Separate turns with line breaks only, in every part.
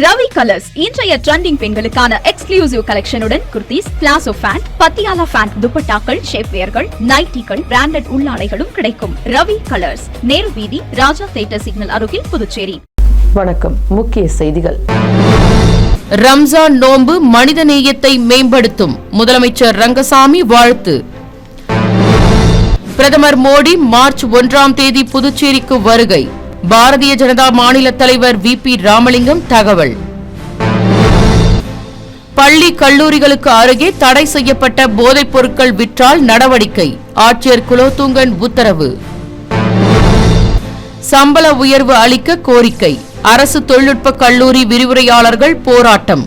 Ravi colours இன்றைய trending பெண்களுக்கான exclusive கலெக்ஷனுடன் kurtis, palazzo pant, Patiala pant, துப்பட்டாக்கள், ஷேப்வேர்கள், நைட்டிகள், பிராண்டட் உள்ளாடைகளும் கிடைக்கும். ரவி கலர்ஸ், நேரு வீதி, ராஜா தியேட்டர் சிக்னல் அருகில், புதுச்சேரி.
வணக்கம். முக்கிய செய்திகள்.
ரம்ஜான் நோன்பு மனித நேயத்தை மேம்படுத்தும், முதலமைச்சர் ரங்கசாமி வாழ்த்து. பிரதமர் மோடி மார்ச் 1 புதுச்சேரிக்கு வருகை, பாரதிய ஜனதா மாநில தலைவர் VP ராமலிங்கம் தகவல். பள்ளி கல்லூரிகளுக்கு அருகே தடை செய்யப்பட்ட போதைப் பொருட்கள் விற்றால் நடவடிக்கை, ஆட்சியர் குலோத்துங்கன் உத்தரவு. சம்பள உயர்வு அளிக்க கோரிக்கை, அரசு தொழில்நுட்ப கல்லூரி விரிவுரையாளர்கள் போராட்டம்.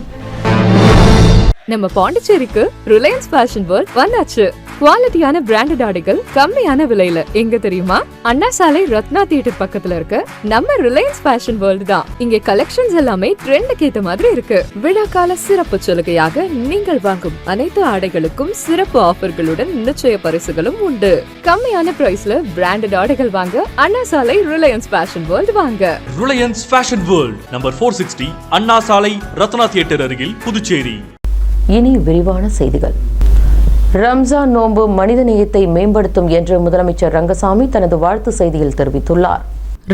நம்ம பாண்டிச்சேரிக்கு ரிலையன்ஸ் ஃபேஷன் வேர்ல்ட் வந்தாச்சு. குவாலிட்டியான பிராண்டட் ஆடைகள் கம்மியான விலையில. எங்க தெரியுமா? அண்ணா சாலை ரத்னா தியேட்டர் பக்கத்துல இருக்க நம்ம ரிலையன்ஸ் ஃபேஷன் வேர்ல்ட் தான். இங்க கலெக்ஷன்ஸ் எல்லாமே ட்ரெண்டுக்கு ஏத்த மாதிரி இருக்கு. விழாக்கால சிறப்பு சலுகையாக நீங்கள் வாங்கும் அனைத்து ஆடைகளுக்கும் சிறப்பு ஆஃபர்களுடன் நிச்சய பரிசுகளும் உண்டு. கம்மியான பிரைஸ்ல பிராண்டட் ஆடைகள் வாங்க அண்ணா சாலை ரிலையன்ஸ் ஃபேஷன் வேர்ல்ட் வாங்க.
ரிலையன்ஸ் ஃபேஷன் வேர்ல்ட் நம்பர் 460, அண்ணா சாலை ரத்னா தியேட்டர் அருகில், புதுச்சேரி.
இனி விரிவான செய்திகள். ரம்ஜான் நோன்பு மனித நேயத்தை மேம்படுத்தும் என்று முதலமைச்சர் ரங்கசாமி தனது வாழ்த்து செய்தியில் தெரிவித்துள்ளார்.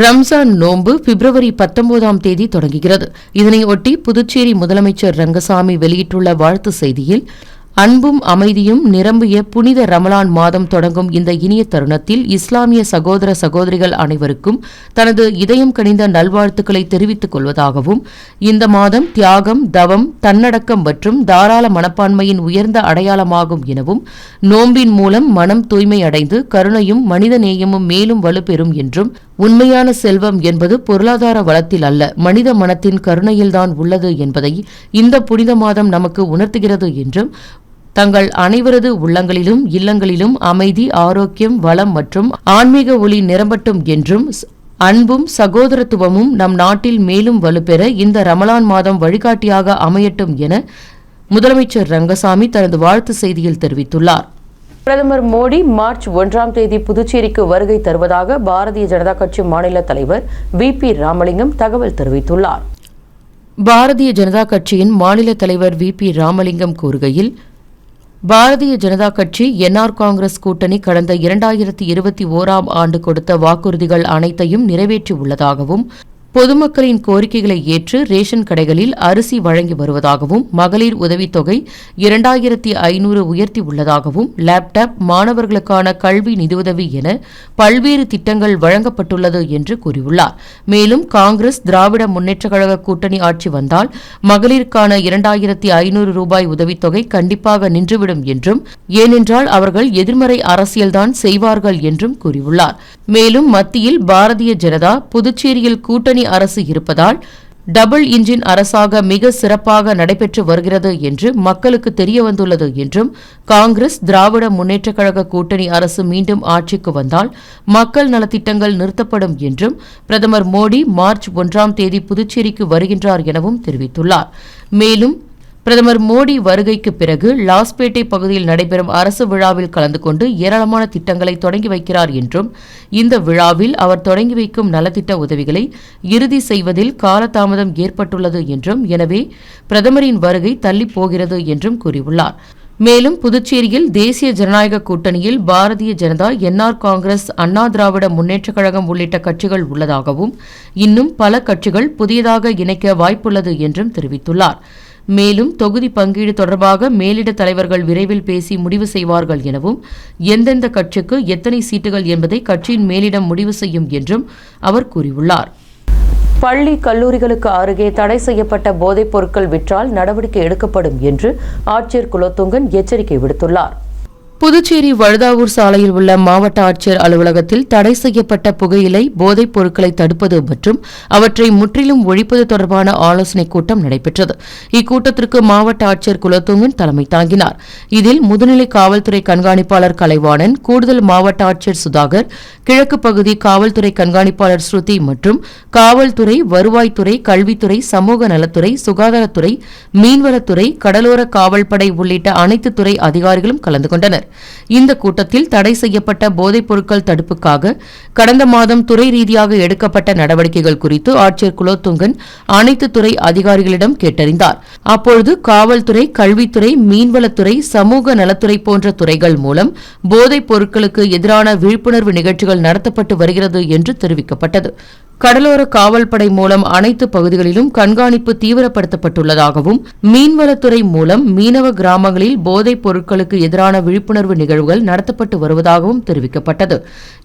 ரம்ஜான் நோன்பு பிப்ரவரி 19 தொடங்குகிறது. இதனையொட்டி புதுச்சேரி முதலமைச்சர் ரங்கசாமி வெளியிட்டுள்ள வாழ்த்து செய்தியில், அன்பும் அமைதியும் நிரம்பிய புனித ரமலான் மாதம் தொடங்கும் இந்த இனிய தருணத்தில் இஸ்லாமிய சகோதர சகோதரிகள் அனைவருக்கும் தனது இதயம் கனிந்த நல்வாழ்த்துக்களை தெரிவித்துக் கொள்வதாகவும், இந்த மாதம் தியாகம், தவம், தன்னடக்கம் மற்றும் தாராள மனப்பான்மையின் உயர்ந்த அடையாளமாகும் எனவும், நோன்பின் மூலம் மனம் தூய்மை அடைந்து கருணையும் மனித நேயமும் மேலும் வலுப்பெறும் என்றும், உண்மையான செல்வம் என்பது பொருளாதார வளத்தில் அல்ல, மனித மனத்தின் கருணையில்தான் உள்ளது என்பதை இந்த புனித மாதம் நமக்கு உணர்த்துகிறது என்றும், தங்கள் அனைவரது உள்ளங்களிலும் இல்லங்களிலும் அமைதி, ஆரோக்கியம், வளம் மற்றும் ஆன்மீக ஒளி நிரம்பட்டும் என்றும், அன்பும் சகோதரத்துவமும் நம் நாட்டில் மேலும் வலுப்பெற இந்த ரமலான் மாதம் வழிகாட்டியாக அமையட்டும் என முதலமைச்சர் ரங்கசாமி தனது வாழ்த்து செய்தியில் தெரிவித்துள்ளார்.
பிரதமர் மோடி மார்ச் 1 புதுச்சேரிக்கு வருகை தருவதாக பாரதிய ஜனதா கட்சி மாநில தலைவர் VP ராமலிங்கம் தகவல் தெரிவித்துள்ளார்.
பாரதிய ஜனதா கட்சியின் மாநில தலைவர் VP ராமலிங்கம் கூறுகையில், பாரதிய ஜனதா கட்சி NR காங்கிரஸ் கூட்டணி கடந்த 2021 ஆண்டு கொடுத்த வாக்குறுதிகள் அனைத்தையும் நிறைவேற்றியுள்ளதாகவும், பொதுமக்களின் கோரிக்கைகளை ஏற்று ரேஷன் கடைகளில் அரிசி வழங்கி வருவதாகவும், மகளிர் உதவித்தொகை 2500 உயர்த்தி உள்ளதாகவும், லேப்டாப், மாணவர்களுக்கான கல்வி நிதியுதவி என பல்வேறு திட்டங்கள் வழங்கப்பட்டுள்ளது என்று கூறியுள்ளார். மேலும் காங்கிரஸ் திராவிட முன்னேற்றக் கழக கூட்டணி ஆட்சி வந்தால் மகளிருக்கான 2500 ரூபாய் உதவித்தொகை கண்டிப்பாக நின்றுவிடும் என்றும், ஏனென்றால் அவர்கள் எதிர்மறை அரசியல்தான் செய்வார்கள் என்றும் கூறியுள்ளார். மேலும் மத்தியில் பாரதிய ஜனதா, புதுச்சேரியில் கூட்டணி அரசு இருப்பதால் டபுள் இன்ஜின் அரசாக மிக சிறப்பாக நடைபெற்று வருகிறது என்று மக்களுக்கு தெரியவந்துள்ளது என்றும், காங்கிரஸ் திராவிட முன்னேற்றக் கழக கூட்டணி அரசு மீண்டும் ஆட்சிக்கு வந்தால் மக்கள் நலத்திட்டங்கள் நிறுத்தப்படும் என்றும், பிரதமர் மோடி மார்ச் 1 புதுச்சேரிக்கு வருகின்றார் எனவும் தெரிவித்துள்ளார். மேலும் பிரதமர் மோடி வருகைக்கு பிறகு லாஸ்பேட்டை பகுதியில் நடைபெறும் அரசு விழாவில் கலந்து கொண்டு ஏராளமான திட்டங்களை தொடங்கி வைக்கிறார் என்றும், இந்த விழாவில் அவர் தொடங்கி வைக்கும் நலத்திட்ட உதவிகளை இறுதி செய்வதில் காலதாமதம் ஏற்பட்டுள்ளது என்றும், எனவே பிரதமரின் வருகை தள்ளி போகிறது என்றும் கூறியுள்ளார். மேலும் புதுச்சேரியில் தேசிய ஜனநாயக கூட்டணியில் பாரதிய ஜனதா, NR காங்கிரஸ், அண்ணா திராவிட முன்னேற்றக் கழகம் உள்ளிட்ட கட்சிகள் உள்ளதாகவும், இன்னும் பல கட்சிகள் புதியதாக இணைக்க வாய்ப்புள்ளது என்றும் தெரிவித்துள்ளார். மேலும் தொகுதி பங்கீடு தொடர்பாக மேலிட தலைவர்கள் விரைவில் பேசி முடிவு செய்வார்கள் எனவும், எந்தெந்த கட்சிக்கு எத்தனை சீட்டுகள் என்பதை கட்சியின் மேலிடம் முடிவு செய்யும் என்றும் அவர் கூறியுள்ளார்.
பள்ளி கல்லூரிகளுக்கு அருகே தடை செய்யப்பட்ட போதைப் பொருட்கள் விற்றால் நடவடிக்கை எடுக்கப்படும் என்று ஆட்சியர் குலோத்துங்கன் எச்சரிக்கை விடுத்துள்ளார்.
புதுச்சேரி வழுதாவூர் சாலையில் உள்ள மாவட்ட ஆட்சியர் அலுவலகத்தில் தடை செய்யப்பட்ட புகையிலை, போதைப் பொருட்களை தடுப்பது மற்றும் அவற்றை முற்றிலும் ஒழிப்பது தொடர்பான ஆலோசனைக் கூட்டம் நடைபெற்றது. இக்கூட்டத்திற்கு மாவட்ட ஆட்சியர் குலோத்துங்கன் தலைமை தாங்கினார். இதில் முதுநிலை காவல்துறை கண்காணிப்பாளர் கலைவாணன், கூடுதல் மாவட்ட ஆட்சியர் சுதாகர், கிழக்கு பகுதி காவல்துறை கண்காணிப்பாளர் ஸ்ருதி மற்றும் காவல்துறை, வருவாய்த்துறை, கல்வித்துறை, சமூக நலத்துறை, சுகாதாரத்துறை, மீன்வளத்துறை, கடலோர காவல்படை உள்ளிட்ட அனைத்து துறை அதிகாரிகளும் கலந்து கொண்டனர். வெளியிட்டனர். இந்த கூட்டத்தில் தடை செய்யப்பட்ட போதைப் பொருட்கள் தடுப்புக்காக கடந்த மாதம் துறை ரீதியாக எடுக்கப்பட்ட நடவடிக்கைகள் குறித்து ஆட்சியர் குலோத்துங்கன் அனைத்து துறை அதிகாரிகளிடம் கேட்டறிந்தார். அப்பொழுது காவல்துறை, கல்வித்துறை, மீன்வளத்துறை, சமூக நலத்துறை போன்ற துறைகள் மூலம் போதைப் பொருட்களுக்கு எதிரான விழிப்புணர்வு நிகழ்ச்சிகள் நடத்தப்பட்டு வருகிறது என்று தெரிவிக்கப்பட்டது. கடலோர காவல்படை மூலம் அனைத்து பகுதிகளிலும் கண்காணிப்பு தீவிரப்படுத்தப்பட்டுள்ளதாகவும் மீன்வளத்துறை மூலம் மீனவ கிராமங்களில் போதைப் பொருட்களுக்கு எதிரான விழிப்புணர்வு நிகழ்வுகள் நடத்தப்பட்டு வருவதாகவும் தெரிவிக்கப்பட்டது.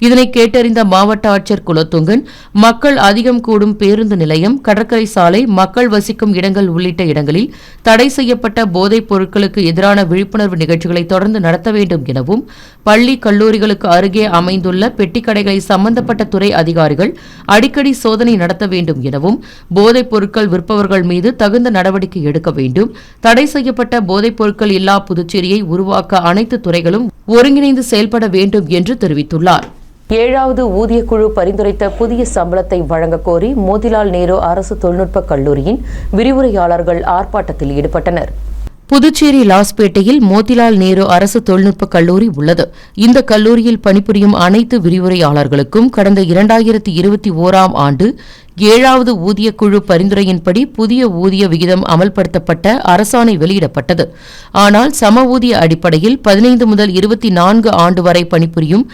இதனை கேட்டறிந்த மாவட்ட ஆட்சியர் குலோத்துங்கன் மக்கள் அதிகம் கூடும் பேருந்து நிலையம், கடற்கரை சாலை, மக்கள் வசிக்கும் இடங்கள் உள்ளிட்ட இடங்களில் தடை செய்யப்பட்ட போதைப் பொருட்களுக்கு எதிரான விழிப்புணர்வு நிகழ்ச்சிகளை தொடர்ந்து நடத்த வேண்டும் எனவும் பள்ளி, கல்லூரிகளுக்கு அருகே அமைந்துள்ள பெட்டிக்கடைகளை சம்பந்தப்பட்ட துறை அதிகாரிகள் அடிக்கடி சோதனை நடத்த வேண்டும் எனவும் போதைப் பொருட்கள் விற்பவர்கள் மீது தகுந்த நடவடிக்கை எடுக்க வேண்டும். தடை செய்யப்பட்ட போதைப் பொருட்கள் இல்லா புதுச்சேரியை உருவாக்க அனைத்து துறைகளும் ஒருங்கிணைந்து செயல்பட வேண்டும் என்று தெரிவித்துள்ளார்.
7வது ஊதியக்குழு பரிந்துரைத்த புதிய சம்பளத்தை வழங்கக் கோரி மோதிலால் நேரு அரசு தொழில்நுட்பக் கல்லூரியின் விரிவுரையாளர்கள் ஆர்ப்பாட்டத்தில் ஈடுபட்டனர்.
புதுச்சேரி லாஸ்பேட்டையில் மோதிலால் நேரு அரசு தொழில்நுட்பக் கல்லூரி உள்ளது. இந்த கல்லூரியில் பணிபுரியும் அனைத்து விரிவுரையாளர்களுக்கும் கடந்த 2021ஆம் ஆண்டு 7வது ஊதியக்குழு பரிந்துரையின்படி புதிய ஊதிய விகிதம் அமல்படுத்தப்பட்ட அரசாணை வெளியிடப்பட்டது. ஆனால் சம ஊதிய அடிப்படையில் 15 முதல் 24 ஆண்டு வரை பணிபுரியும்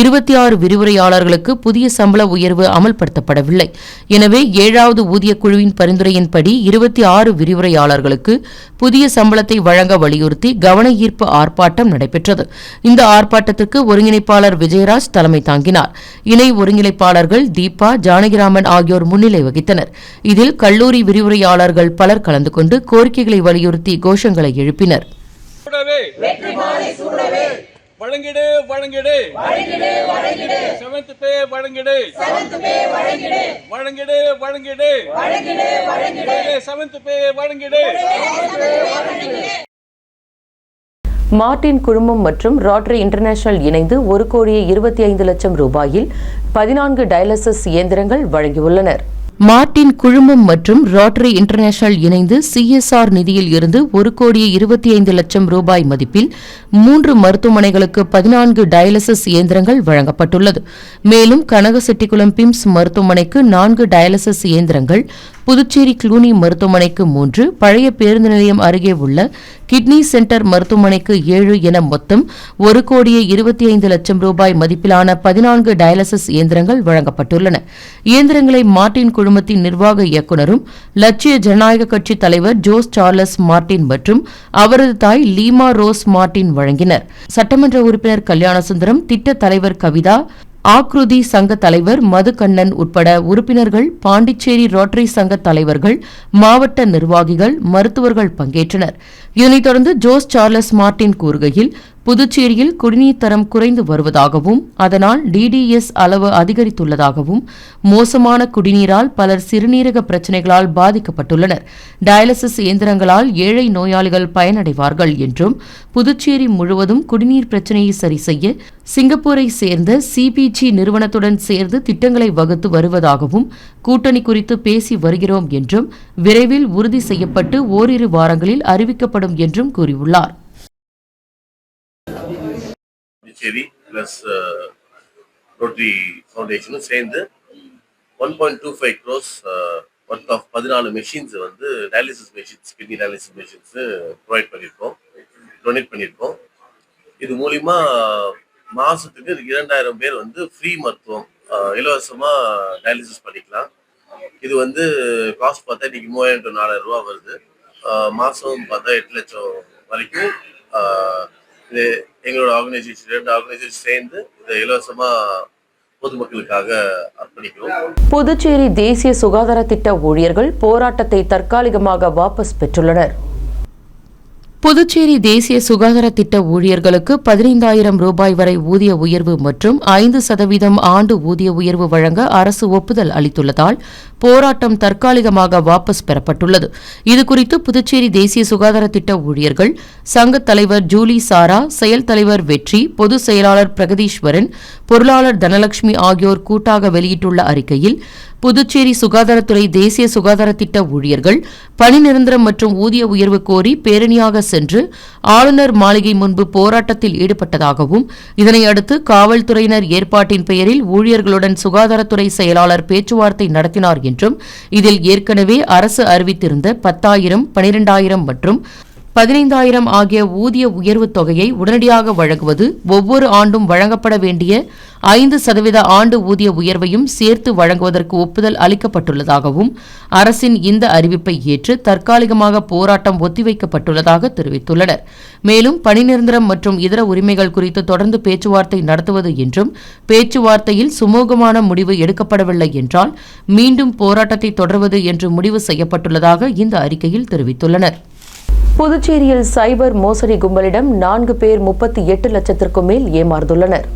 26 விரிவுரையாளர்களுக்கு புதிய சம்பள உயர்வு அமல்படுத்தப்படவில்லை. எனவே 7வது ஊதியக்குழுவின் பரிந்துரையின்படி 26 விரிவுரையாளர்களுக்கு புதிய சம்பளத்தை வழங்க வலியுறுத்தி கவன ஈர்ப்பு ஆர்ப்பாட்டம் நடைபெற்றது. இந்த ஆர்ப்பாட்டத்திற்கு ஒருங்கிணைப்பாளர் விஜயராஜ் தலைமை தாங்கினார். இணை ஒருங்கிணைப்பாளர்கள் தீபா, ஜானகிராமன் ஆகியோர் முன்னிலை வகித்தனர். இதில் கல்லூரி விரிவுரையாளர்கள் பலர் கலந்து கொண்டு கோரிக்கைகளை வலியுறுத்தி கோஷங்களை எழுப்பினர்.
வழங்கிடு வழங்கிடு வழங்கிடு வழங்கிடு 7th பே வழங்கிடு 7th பே வழங்கிடு வழங்கிடு வழங்கிடு வழங்கிடு வழங்கிடு 7th பே வழங்கிடு.
மார்டின் குழுமம் மற்றும் ரோட்டரி இன்டர்நேஷனல் இணைந்து 1,25,00,000 ரூபாயில் 14 டயாலிசிஸ் இயந்திரங்கள் வழங்கியுள்ளனர்.
மார்டின் குழுமம் மற்றும் ரோட்டரி இன்டர்நேஷனல் இணைந்து CSR நிதியில் இருந்து 1,25,00,000 ரூபாய் மதிப்பில் 3 மருத்துவமனைகளுக்கு 14 டயாலிசிஸ் இயந்திரங்கள் வழங்கப்பட்டுள்ளது. மேலும் கனகசெட்டிக்குளம் பிம்ஸ் மருத்துவமனைக்கு 4 டயாலிசிஸ் இயந்திரங்கள், புதுச்சேரி க்ளூனி மருத்துவமனைக்கு 3, பழைய பேருந்து நிலையம் அருகே உள்ள கிட்னி சென்டர் மருத்துவமனைக்கு 7 என மொத்தம் 1,25,00,000 ரூபாய் மதிப்பிலான 14 டயாலிசிஸ் இயந்திரங்கள் வழங்கப்பட்டுள்ளன. இயந்திரங்களை மார்டின் குழுமத்தின் நிர்வாக இயக்குநரும் லட்சிய ஜனநாயக கட்சி தலைவர் ஜோஸ் சார்லஸ் மார்டின் மற்றும் அவரது தாய் லீமா ரோஸ் மார்டின் வழங்கினர். சட்டமன்ற உறுப்பினர் கல்யாணசுந்தரம், திட்ட தலைவர் கவிதா, ஆக்ருதி சங்க தலைவர் மதுகண்ணன் உட்பட உறுப்பினர்கள், பாண்டிச்சேரி ரோட்டரி சங்க தலைவர்கள், மாவட்ட நிர்வாகிகள், மருத்துவர்கள் பங்கேற்றனர். இதனைத் தொடர்ந்து ஜோஸ் சார்லஸ் மார்டின் கூறுகையில், புதுச்சேரியில் குடிநீர் தரம் குறைந்து வருவதாகவும் அதனால் DDS அளவு அதிகரித்துள்ளதாகவும் மோசமான குடிநீரால் பலர் சிறுநீரக பிரச்சினைகளால் பாதிக்கப்பட்டுள்ளனர். டயாலிசிஸ் இயந்திரங்களால் ஏழை நோயாளிகள் பயனடைவார்கள் என்றும் புதுச்சேரி முழுவதும் குடிநீர் பிரச்சினையை சரி செய்ய சிங்கப்பூரை சேர்ந்த CPG நிறுவனத்துடன் சேர்ந்து திட்டங்களை வகுத்து வருவதாகவும் கூட்டணி குறித்து பேசி வருகிறோம் என்றும் விரைவில் உறுதி செய்யப்பட்டு ஓரிரு வாரங்களில் அறிவிக்கப்படும் என்றும் கூறியுள்ளார்.
புதுச்சேரி பிளஸ் ரோட்டரி ஃபவுண்டேஷனும் சேர்ந்து 1.25 crores ஒர்த் ஆஃப் 14 மெஷின்ஸ் வந்து dialysis machines, kidney dialysis machines provide பண்ணியிருக்கோம், டொனேட் பண்ணியிருக்கோம். இது மூலிமா மாதத்துக்கு 2,000 பேர் வந்து ஃப்ரீ மருத்துவம் இலவசமாக டயாலிசிஸ் பண்ணிக்கலாம். இது வந்து காஸ்ட் பார்த்தா இன்னைக்கு 3,000 to 4,000 ரூபா வருது. மாதம் பார்த்தா 8 லட்சம் வரைக்கும் இது எங்களோட ஆர்கனைசேஷன் 2 ஆர்கனைசேஷன் சேர்ந்து இதை இலவசமா பொதுமக்களுக்காக அர்ப்பணிக்கிறோம்.
புதுச்சேரி தேசிய சுகாதார திட்ட ஊழியர்கள் போராட்டத்தை தற்காலிகமாக வாபஸ் பெற்றுள்ளனர்.
புதுச்சேரி தேசிய சுகாதார திட்ட ஊழியர்களுக்கு 15,000 ரூபாய் வரை ஊதிய உயர்வு மற்றும் 5% ஆண்டு ஊதிய உயர்வு வழங்க அரசு ஒப்புதல் அளித்துள்ளதால் போராட்டம் தற்காலிகமாக வாபஸ் பெறப்பட்டுள்ளது. இதுகுறித்து புதுச்சேரி தேசிய சுகாதார திட்ட ஊழியர்கள் சங்க தலைவர் ஜூலி சாரா, செயல் தலைவர் வெற்றி, பொதுச் செயலாளர் பிரகதீஸ்வரன், பொருளாளர் தனலட்சுமி ஆகியோர் கூட்டாக வெளியிட்டுள்ள அறிக்கையில், புதுச்சேரி சுகாதாரத்துறை தேசிய சுகாதார திட்ட ஊழியர்கள் பணி நிரந்தரம் மற்றும் ஊதிய உயர்வு கோரி பேரணியாக சென்று ஆளுநர் மாளிகை முன்பு போராட்டத்தில் ஈடுபட்டதாகவும் இதனையடுத்து காவல்துறையினர் ஏற்பாட்டின் பெயரில் ஊழியர்களுடன் சுகாதாரத்துறை செயலாளர் பேச்சுவார்த்தை நடத்தினார் என்றும் இதில் ஏற்கனவே அரசு அறிவித்திருந்த 10,000, 12,000 மற்றும் 15,000 ஆகிய ஊதிய உயர்வு தொகையை உடனடியாக வழங்குவது, ஒவ்வொரு ஆண்டும் வழங்கப்பட வேண்டிய 5% ஆண்டு ஊதிய உயர்வையும் சேர்த்து வழங்குவதற்கு ஒப்புதல் அளிக்கப்பட்டுள்ளதாகவும் அரசின் இந்த அறிவிப்பை ஏற்று தற்காலிகமாக போராட்டம் ஒத்திவைக்கப்பட்டுள்ளதாக தெரிவித்துள்ளனர். மேலும் பணி நிரந்தரம் மற்றும் இதர உரிமைகள் குறித்து தொடர்ந்து பேச்சுவார்த்தை நடத்துவது என்றும் பேச்சுவார்த்தையில் சுமூகமான முடிவு எடுக்கப்படவில்லை என்றால் மீண்டும் போராட்டத்தை தொடர்வது என்று முடிவு செய்யப்பட்டுள்ளதாக இந்த அறிக்கையில் தெரிவித்துள்ளனர்.
புதுச்சேரியில் சைபர் மோசடி கும்பலிடம் 4 பேர் 38 லட்சத்திற்கும் மேல் ஏமாந்துள்ளனர்.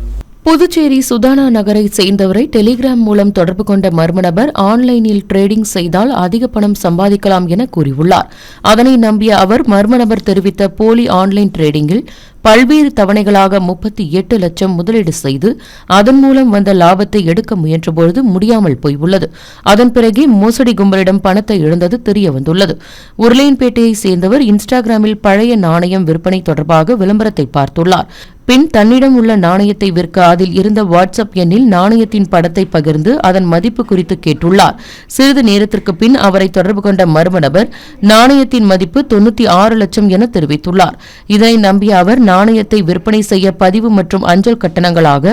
புதுச்சேரி சுதானா நகரை சேர்ந்தவரை டெலிகிராம் மூலம் தொடர்பு கொண்ட மர்ம நபர் ஆன்லைனில் டிரேடிங் செய்தால் அதிக பணம் சம்பாதிக்கலாம் என கூறியுள்ளார். அதனை நம்பிய அவர் மர்ம நபர் தெரிவித்த போலி ஆன்லைன் டிரேடிங்கில் பல்வேறு தவணைகளாக 38 லட்சம் முதலீடு செய்து அதன் மூலம் வந்த லாபத்தை எடுக்க முயன்றபொழுது முடியாமல் போயுள்ளது. அதன் பிறகு மோசடி கும்பலிடம் பணத்தை இழந்தது தெரியவந்துள்ளது. உருளையன்பேட்டையை சேர்ந்தவர் இன்ஸ்டாகிராமில் பழைய நாணயம் விற்பனை தொடர்பாக விளம்பரத்தை பார்த்துள்ளார். பின் தன்னிடம் உள்ள நாணயத்தை விற்க அதில் இருந்த வாட்ஸ்அப் எண்ணில் நாணயத்தின் படத்தை பகிர்ந்து அதன் மதிப்பு குறித்து கேட்டுள்ளார். சிறிது நேரத்திற்கு பின் அவரை தொடர்பு கொண்ட மர்ம நபர் நாணயத்தின் மதிப்பு 96 லட்சம் என தெரிவித்துள்ளார். இதனை நம்பிய அவர் நாணயத்தை விற்பனை செய்ய பதிவு மற்றும் அஞ்சல் கட்டணங்களாக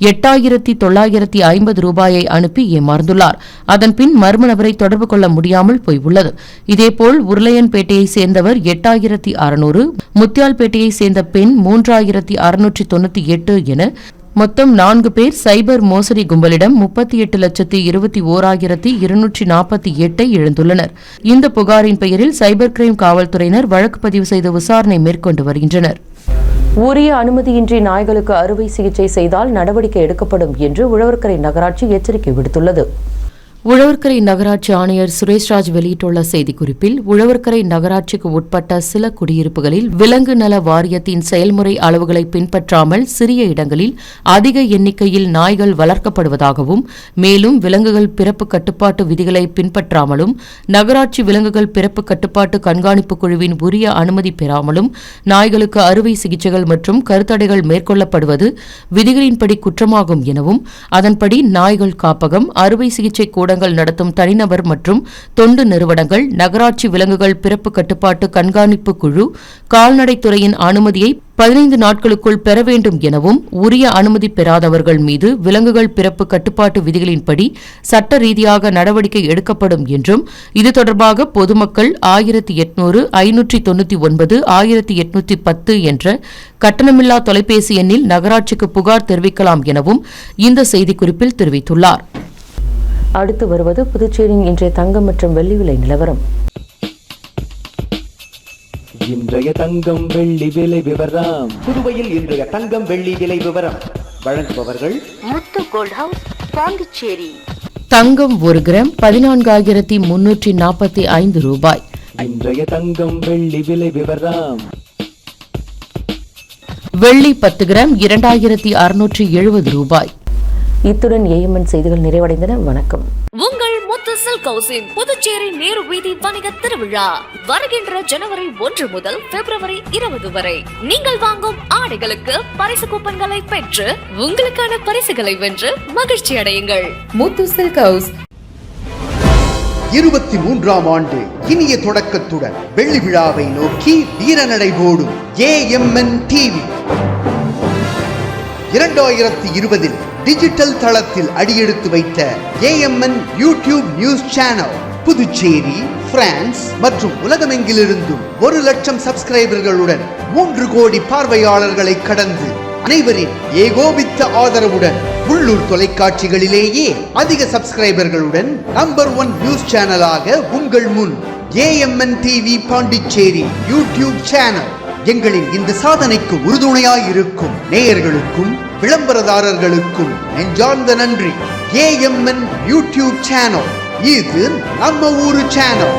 8,950 ரூபாயை அனுப்பி ஏமாந்துள்ளார். அதன்பின் மர்ம நபரை தொடர்பு கொள்ள முடியாமல் போயுள்ளது. இதேபோல் உருளையன்பேட்டையை சேர்ந்தவர் 8,600, முத்தியால்பேட்டையை சேர்ந்த பெண் 3,698 என மொத்தம் 4 பேர் சைபர் மோசடி கும்பலிடம் 38,21,248 இழந்துள்ளனர். இந்த புகாரின் பெயரில் சைபர் கிரைம் காவல்துறையினர் வழக்கு பதிவு செய்து விசாரணை மேற்கொண்டு வருகின்றனர்.
உரிய அனுமதியின்றி நாய்களுக்கு அறுவை சிகிச்சை செய்தால் நடவடிக்கை எடுக்கப்படும் என்று உழவர்கரை நகராட்சி எச்சரிக்கை விடுத்துள்ளது.
உழவர்கரை நகராட்சி ஆணையர் சுரேஷ்ராஜ் வெளியிட்டுள்ள செய்திக்குறிப்பில், உழவர்கரை நகராட்சிக்கு உட்பட்ட சில குடியிருப்புகளில் விலங்கு நல வாரியத்தின் செயல்முறை அளவுகளை பின்பற்றாமல் சிறிய இடங்களில் அதிக எண்ணிக்கையில் நாய்கள் வளர்க்கப்படுவதாகவும், மேலும் விலங்குகள் பிறப்பு கட்டுப்பாட்டு விதிகளை பின்பற்றாமலும் நகராட்சி விலங்குகள் பிறப்பு கட்டுப்பாட்டு கண்காணிப்பு குழுவின் உரிய அனுமதி பெறாமலும் நாய்களுக்கு அறுவை சிகிச்சைகள் மற்றும் கருத்தடைகள் மேற்கொள்ளப்படுவது விதிகளின்படி குற்றமாகும் எனவும், அதன்படி நாய்கள் காப்பகம், அறுவை சிகிச்சை கூட நடத்தும் தனிநபர் மற்றும் தொண்டு நிறுவனங்கள், நகராட்சி விலங்குகள் பிறப்பு கட்டுப்பாட்டு கண்காணிப்பு குழு கால்நடைத்துறையின் அனுமதியை 15 நாட்களுக்குள் பெற வேண்டும் எனவும், உரிய அனுமதி பெறாதவர்கள் மீது விலங்குகள் பிறப்பு கட்டுப்பாட்டு விதிகளின்படி சட்ட ரீதியாக நடவடிக்கை எடுக்கப்படும் என்றும், இது தொடர்பாக பொதுமக்கள் 1800 599 1810 என்ற கட்டணமில்லா தொலைபேசி எண்ணில் நகராட்சிக்கு புகார் தெரிவிக்கலாம் எனவும் இந்த செய்திக்குறிப்பில் தெரிவித்துள்ளார்.
அடுத்து வருவது புதுச்சேரியின் இன்றைய தங்கம் மற்றும் வெள்ளி விலை நிலவரம்.
இன்றைய தங்கம் வெள்ளி விலை விவரம். புதுவையில் இன்றைய தங்கம் வெள்ளி விலை விவரம் வழங்குபவர்கள்
முத்து கோல்ட் ஹவுஸ், பாண்டிச்சேரி.
தங்கம் 1 கிராம் 14,345 ரூபாய்.
இன்றைய தங்கம் வெள்ளி விலை விவரம்.
வெள்ளி 10 கிராம் 2,670 ரூபாய்.
இத்துடன் ஏஎம்என் செய்திகள் நிறைவடைந்தன. வணக்கம்.
உங்கள் முத்து சில்க் ஹவுஸின் புதுச்சேரி நேரு வீதி வணிக திருவிழா வருகின்ற ஜனவரி 1 முதல் பிப்ரவரி 20 வரை. நீங்கள் வாங்கும் ஆடைகளுக்கு பரிசு கூப்பன்களை பெற்று உங்களுக்கான பரிசுகளை வென்று மகிழ்ச்சி அடையுங்கள்.
முத்து சில்க் ஹவுஸ்
23ஆம் ஆண்டு இனிய தொடக்கத்துடன் வெள்ளி விழாவை நோக்கி வீரநடை போடும் ஏஎம்என் டிவி 2020 டிஜிட்டல் தளத்தில் அடியெடுத்து வைத்த AMN YouTube news channel Puducherry, France மற்றும் உலகமெங்கிலிருந்தும் 1 லட்சம் சப்ஸ்கிரைபர்களுடன் 3 கோடி பார்வையாளர்களை கடந்து அனைவரின் ஏகோபித்த ஆதரவுடன் உள்ளூர் தொலைக்காட்சிகளிலேயே அதிக சப்ஸ்கிரைபர்களுடன் நம்பர் 1 நியூஸ் சேனலாக உங்கள் முன் AMN TV Pondicherry YouTube channel. எங்களின் இந்த சாதனைக்கு உறுதுணையாயிருக்கும் நேயர்களுக்கும் விளம்பரதாரர்களுக்கும் நெஞ்சார்ந்த நன்றி. ஏஎம்என் யூடியூப் சேனல், இது நம்ம ஊரு சேனல்.